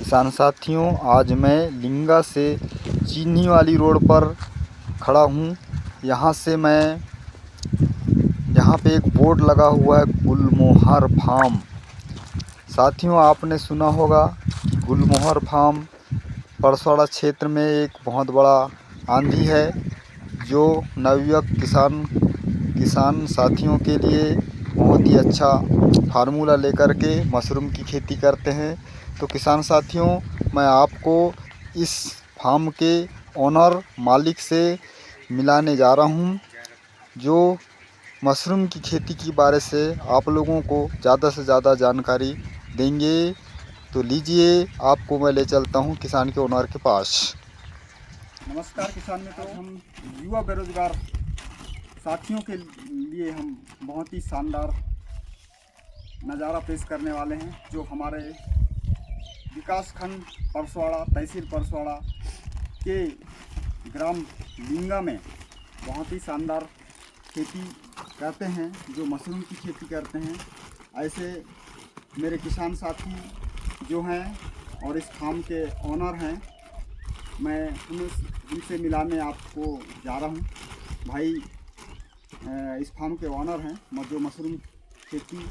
किसान साथियों, आज मैं लिंगा से चीनी वाली रोड पर खड़ा हूँ। यहाँ पे एक बोर्ड लगा हुआ है गुलमोहर फार्म। साथियों, आपने सुना होगा कि गुलमोहर फार्म परसवाड़ा क्षेत्र में एक बहुत बड़ा आंधी है, जो नवयुवक किसान साथियों के लिए बहुत ही अच्छा फार्मूला लेकर के मशरूम की खेती करते हैं। तो किसान साथियों, मैं आपको इस फार्म के ओनर मालिक से मिलाने जा रहा हूं, जो मशरूम की खेती के बारे से आप लोगों को ज़्यादा से ज़्यादा जानकारी देंगे। तो लीजिए, आपको मैं ले चलता हूं किसान के ओनर के पास। नमस्कार किसान मित्रों, हम युवा बेरोजगार साथियों के लिए हम बहुत ही शानदार नज़ारा पेश करने वाले हैं, जो हमारे विकास खंड परसवाड़ा, तहसील परसवाड़ा के ग्राम लिंगा में बहुत ही शानदार खेती करते हैं, जो मशरूम की खेती करते हैं। ऐसे मेरे किसान साथी जो हैं और इस फार्म के ओनर हैं, मैं उनसे मिलाने आपको जा रहा हूं। भाई इस फार्म के ओनर हैं, जो मशरूम खेती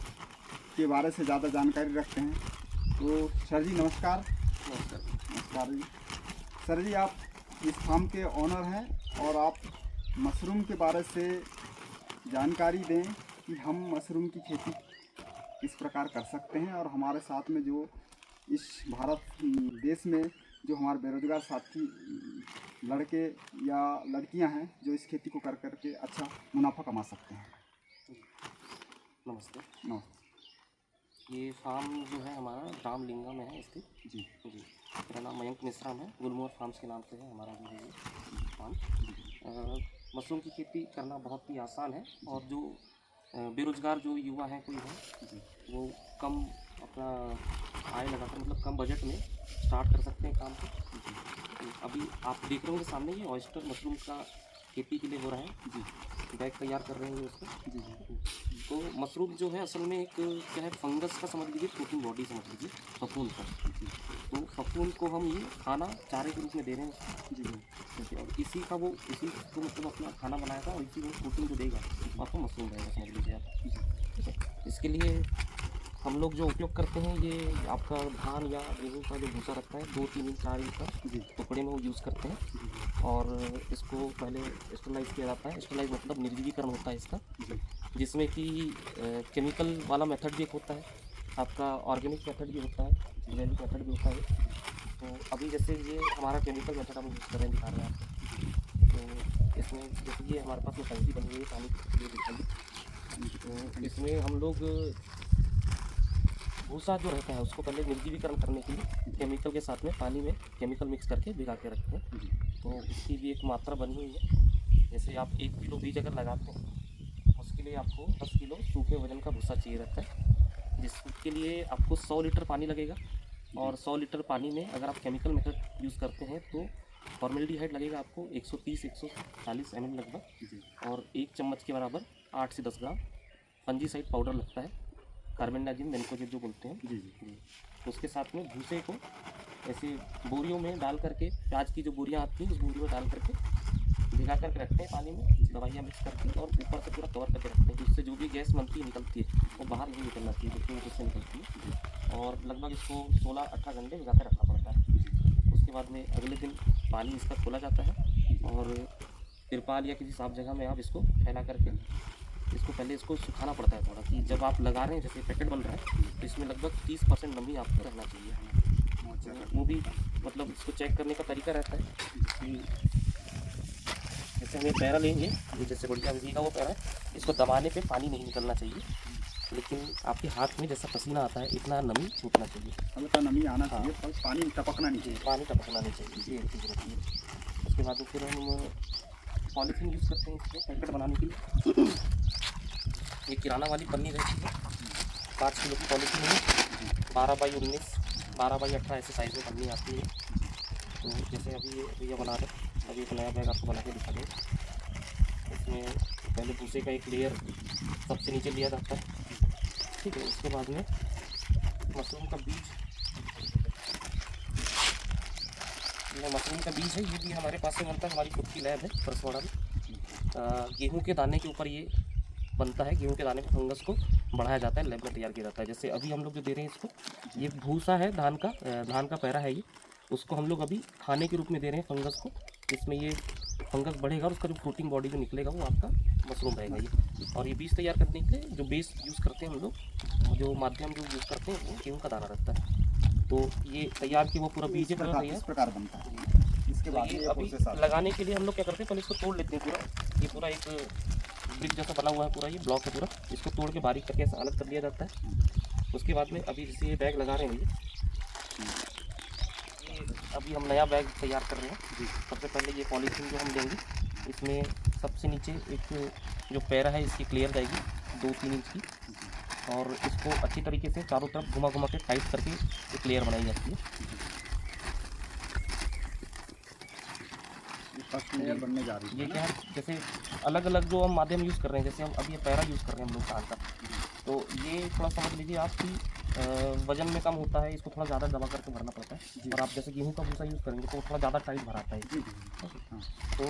के बारे से ज़्यादा जानकारी रखते हैं। तो सर जी नमस्कार। नमस्कार जी। सर जी, आप इस फार्म के ओनर हैं और आप मशरूम के बारे से जानकारी दें कि हम मशरूम की खेती किस प्रकार कर सकते हैं, और हमारे साथ में जो इस भारत देश में जो हमारे बेरोजगार साथी लड़के या लड़कियां हैं, जो इस खेती को कर करके अच्छा मुनाफा कमा सकते हैं। नमस्ते। नमस्ते। ये फार्म जो है हमारा ग्राम लिंगा में है स्थित। जी जी, मेरा नाम मयंक मिश्राम है। गुलमोहर फार्म्स के नाम से है हमारा जो है ये फार्म। मशरूम की खेती करना बहुत ही आसान है, और जो बेरोजगार जो युवा हैं कोई है, वो कम अपना आय लगाकर, मतलब कम बजट में स्टार्ट कर सकते हैं काम को। अभी आप देख रहे होंगे सामने ये ऑयस्टर मशरूम का खेती के लिए हो रहा है। जी, बैग तैयार कर रहे हैं उसको। जी। तो मशरूम जो है असल में एक क्या है, फंगस का समझ लीजिए, प्रोटीन बॉडी समझ लीजिए, फफूंद का। तो फफूंद को हम ये खाना चारे के रूप में दे रहे हैं। जी, और इसी को मतलब अपना खाना बनाया था, और इसी को प्रोटीन जो देगा आपको मशरूम रहेगा, समझ लीजिए आप। ठीक है, इसके लिए हम लोग जो उपयोग करते हैं, ये आपका धान या गेहूँ का जो भूसा रहता है, 2-3 इंच 4 इंच का टुकड़े में वो यूज़ करते हैं। और इसको पहले स्टरलाइज किया जाता है। स्टरलाइज मतलब निर्जलीकरण होता है इसका, जिसमें कि केमिकल वाला मेथड भी एक होता है, आपका ऑर्गेनिक मेथड भी होता है, जैविक मेथड भी होता है। तो अभी जैसे ये हमारा केमिकल मेथड हम यूज़ कर रहे हैं, दिखा रहे हैं आपको। तो इसमें जैसे ये हमारे पास में टंकी बनी हुई है पानी की, ये दिखाइए। तो इसमें हम लोग भूसा जो रहता है उसको पहले निर्जलीकरण करने के लिए केमिकल के साथ में पानी में केमिकल मिक्स करके भिगा के रखते हैं। तो उसकी भी एक मात्रा बनी हुई है। जैसे आप 1 किलो बीज अगर लगाते हैं, उसके लिए आपको 10 किलो सूखे वजन का भूसा चाहिए रहता है, जिसके लिए आपको 100 लीटर पानी लगेगा। और 100 लीटर पानी में अगर आप केमिकल मेथड यूज़ करते हैं तो फॉर्मेल्डिहाइड लगेगा आपको 130-140 ml लगभग, और 1 चम्मच के बराबर 8 से 10 ग्राम फंजीसाइड पाउडर लगता है, कार्बेंडाजिम बेंजोएट जो बोलते हैं। जी। तो उसके साथ में भूसे को ऐसे बोरियों में डाल करके, प्याज की जो बोरियां आती हैं उस बोरियों में डाल करके भिगा करके रखते हैं पानी में, दवाइयाँ मिक्स करके, और ऊपर से पूरा कवर करके रखते हैं, जिससे जो भी गैस बनती है निकलती है वो बाहर नहीं निकलना चाहिए, जिसमें उससे निकलती है। और लगभग इसको 16-18 घंटे भिगा कर रखना पड़ता है। उसके बाद में अगले दिन पानी इसका खोला जाता है, और तिरपाल या किसी साफ जगह में आप इसको फैला करके पहले इसको सुखाना पड़ता है थोड़ा, कि जब आप लगा रहे हैं, जैसे पैकेट बन रहा है, तो इसमें लगभग 30% नमी आपको रहना चाहिए। वो भी मतलब इसको चेक करने का तरीका रहता है कि जैसे हम ये पैरा लेंगे, ये जैसे बढ़िया विधि का वो पैरा है, इसको दबाने पे पानी नहीं निकलना चाहिए, लेकिन आपके हाथ में जैसा पसीना आता है इतना नमी छूटना चाहिए, हल्का नमी आना चाहिए, पर पानी टपकना नहीं चाहिए। पानी टपकना नहीं चाहिए, ये एक चीज़ रहती है। उसके बाद फिर हम पॉलीथीन यूज़ करते हैं इसमें पैकेट बनाने के लिए। ये किराना वाली पन्नी रहती है, 5 किलो की पॉलीथीन में 12x19, 12x18 ऐसे साइज़ में पन्नी आती है। तो जैसे अभी ये भैया बना रहे हैं, अभी एक नया बैग आपको बना के दिखा दें। इसमें पहले भूसे का एक लेयर सबसे नीचे लिया जाता है, ठीक है। उसके बाद में मशरूम का बीज यह मशरूम का बीज है, ये भी हमारे पास में बनता है, हमारी खुद की लैब है परसवाड़ा में। गेहूं के दाने के ऊपर ये बनता है, गेहूं के दाने पे फंगस को बढ़ाया जाता है, लैब में तैयार किया जाता है। जैसे अभी हम लोग जो दे रहे हैं इसको, ये भूसा है धान का पैरा है ये, उसको हम लोग अभी खाने के रूप में दे रहे हैं फंगस को। इसमें ये फंगस बढ़ेगा और उसका जो फ्रूटिंग बॉडी जो निकलेगा वो आपका मशरूम रहेगा ये। और ये बीज तैयार करने के लिए जो बेस यूज़ करते हैं हम लोग, जो माध्यम जो यूज़ करते हैं वो गेहूँ का दाना रहता है। तो ये तैयार की वो पूरा बीज है पूरा इस तैयार। प्रकार बनता है। इसके तो बाद ये ये अभी प्रोसेस आता है। लगाने के लिए हम लोग क्या करते हैं, पहले इसको तोड़ लेते हैं पूरा। ये पूरा एक ब्रिक जैसा बना हुआ है पूरा, ये ब्लॉक है पूरा, इसको तोड़ के बारीक करके ऐसा अलग कर लिया जाता है। उसके बाद में अभी जैसे ये बैग लगा रहे हैं भैया, ये अभी हम नया बैग तैयार कर रहे हैं। सबसे पहले ये पॉलीथीन जो हम लेंगे, इसमें सबसे नीचे एक जो पैरा है इसकी क्लियर जाएगी 2-3 इंच की, और इसको अच्छी तरीके से चारों तरफ घुमा घुमा के टाइट करके एक लेयर बनाई जाती है। फर्स्ट लेयर बनने जा रही है। ये क्या है, जैसे अलग अलग जो हम माध्यम यूज़ कर रहे हैं, जैसे हम अभी ये पैरा यूज़ कर रहे हैं हम लोग धान का, तो ये थोड़ा समझ लीजिए आपकी वजन में कम होता है, इसको थोड़ा ज़्यादा दबा करके भरना पड़ता है। और आप जैसे गेहूं का भूसा यूज़ करेंगे तो थोड़ा ज़्यादा टाइट भराता है, तो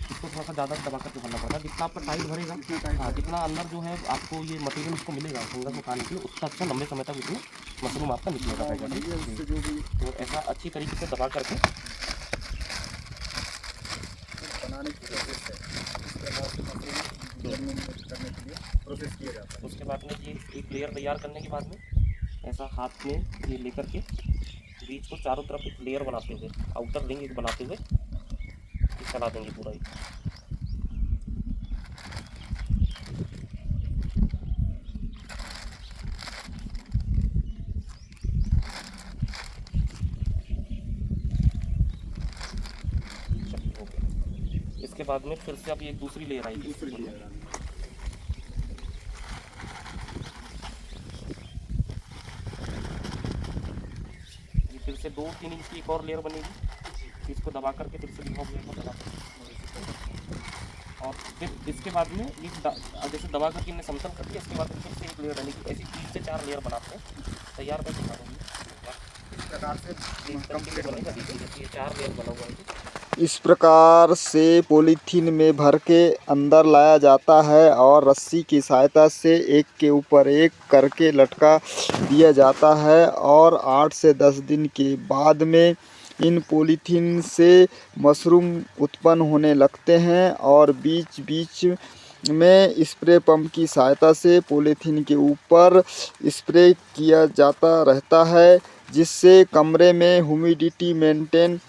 इसको थोड़ा सा ज़्यादा दबा करके भरना पड़ता है। जितना आपका टाइट भरेगा, हाँ, जितना अंदर जो है आपको ये मटेरियल उसको मिलेगा फंगस को खाने के लिए, उतना अच्छा लंबे समय तक उसमें मशरूम आपका निकलेगा पैकेट। तो ऐसा अच्छी तरीके से दबा करके बनाने की प्रोसेस है। करने के लिए प्रोसेस किया जाता है। उसके बाद में ये एक लेयर तैयार करने के बाद में ऐसा हाथ में ये लेकर के बीच को चारों तरफ एक लेयर बनाते हुए, आउटर रिंग एक बनाते हुए चला देंगे पूरा ही। इसके बाद में फिर से अब एक दूसरी लेयर आएगी, दूसरी लेयर ये फिर से 2-3 इंच की एक और लेयर बनेगी, इसको दबा करके फिर से दबा करके, और फिर इसके बाद में ये जैसे दबा करके इन्हें समतल कर दिया, इसके बाद फिर से एक लेयर बनेगी। ऐसी 3 से 4 लेयर बनाते हैं, तैयार करके बनाएंगे। इस प्रकार से कंप्लीट बनेगा। ये 4 लेयर बना हुआ है। इस प्रकार से पॉलीथीन में भर के अंदर लाया जाता है और रस्सी की सहायता से एक के ऊपर एक करके लटका दिया जाता है, और 8 से 10 दिन के बाद में इन पॉलीथीन से मशरूम उत्पन्न होने लगते हैं, और बीच बीच में स्प्रे पंप की सहायता से पॉलीथीन के ऊपर स्प्रे किया जाता रहता है, जिससे कमरे में ह्यूमिडिटी मेंटेन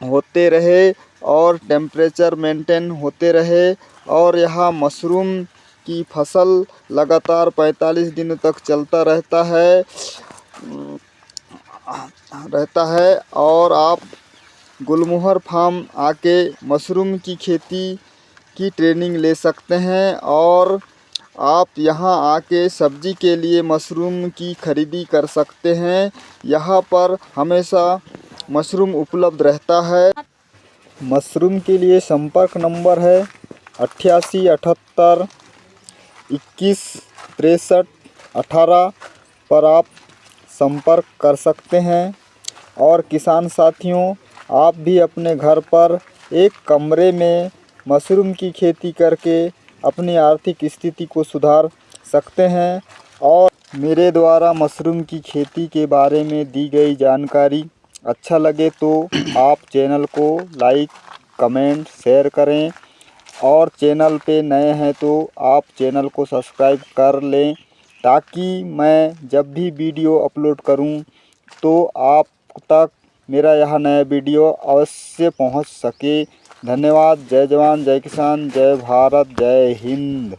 होते रहे और टेम्परेचर मेंटेन होते रहे, और यह मशरूम की फसल लगातार 45 दिनों तक चलता रहता है। और आप गुलमोहर फार्म आके मशरूम की खेती की ट्रेनिंग ले सकते हैं, और आप यहां आके सब्जी के लिए मशरूम की खरीदी कर सकते हैं। यहाँ पर हमेशा मशरूम उपलब्ध रहता है। मशरूम के लिए संपर्क नंबर है 88 78 21 63 18 पर आप संपर्क कर सकते हैं। और किसान साथियों, आप भी अपने घर पर एक कमरे में मशरूम की खेती करके अपनी आर्थिक स्थिति को सुधार सकते हैं। और मेरे द्वारा मशरूम की खेती के बारे में दी गई जानकारी अच्छा लगे तो आप चैनल को लाइक, कमेंट, शेयर करें, और चैनल पे नए हैं तो आप चैनल को सब्सक्राइब कर लें, ताकि मैं जब भी वीडियो अपलोड करूं तो आप तक मेरा यह नया वीडियो अवश्य पहुंच सके। धन्यवाद। जय जवान, जय किसान, जय भारत, जय हिंद।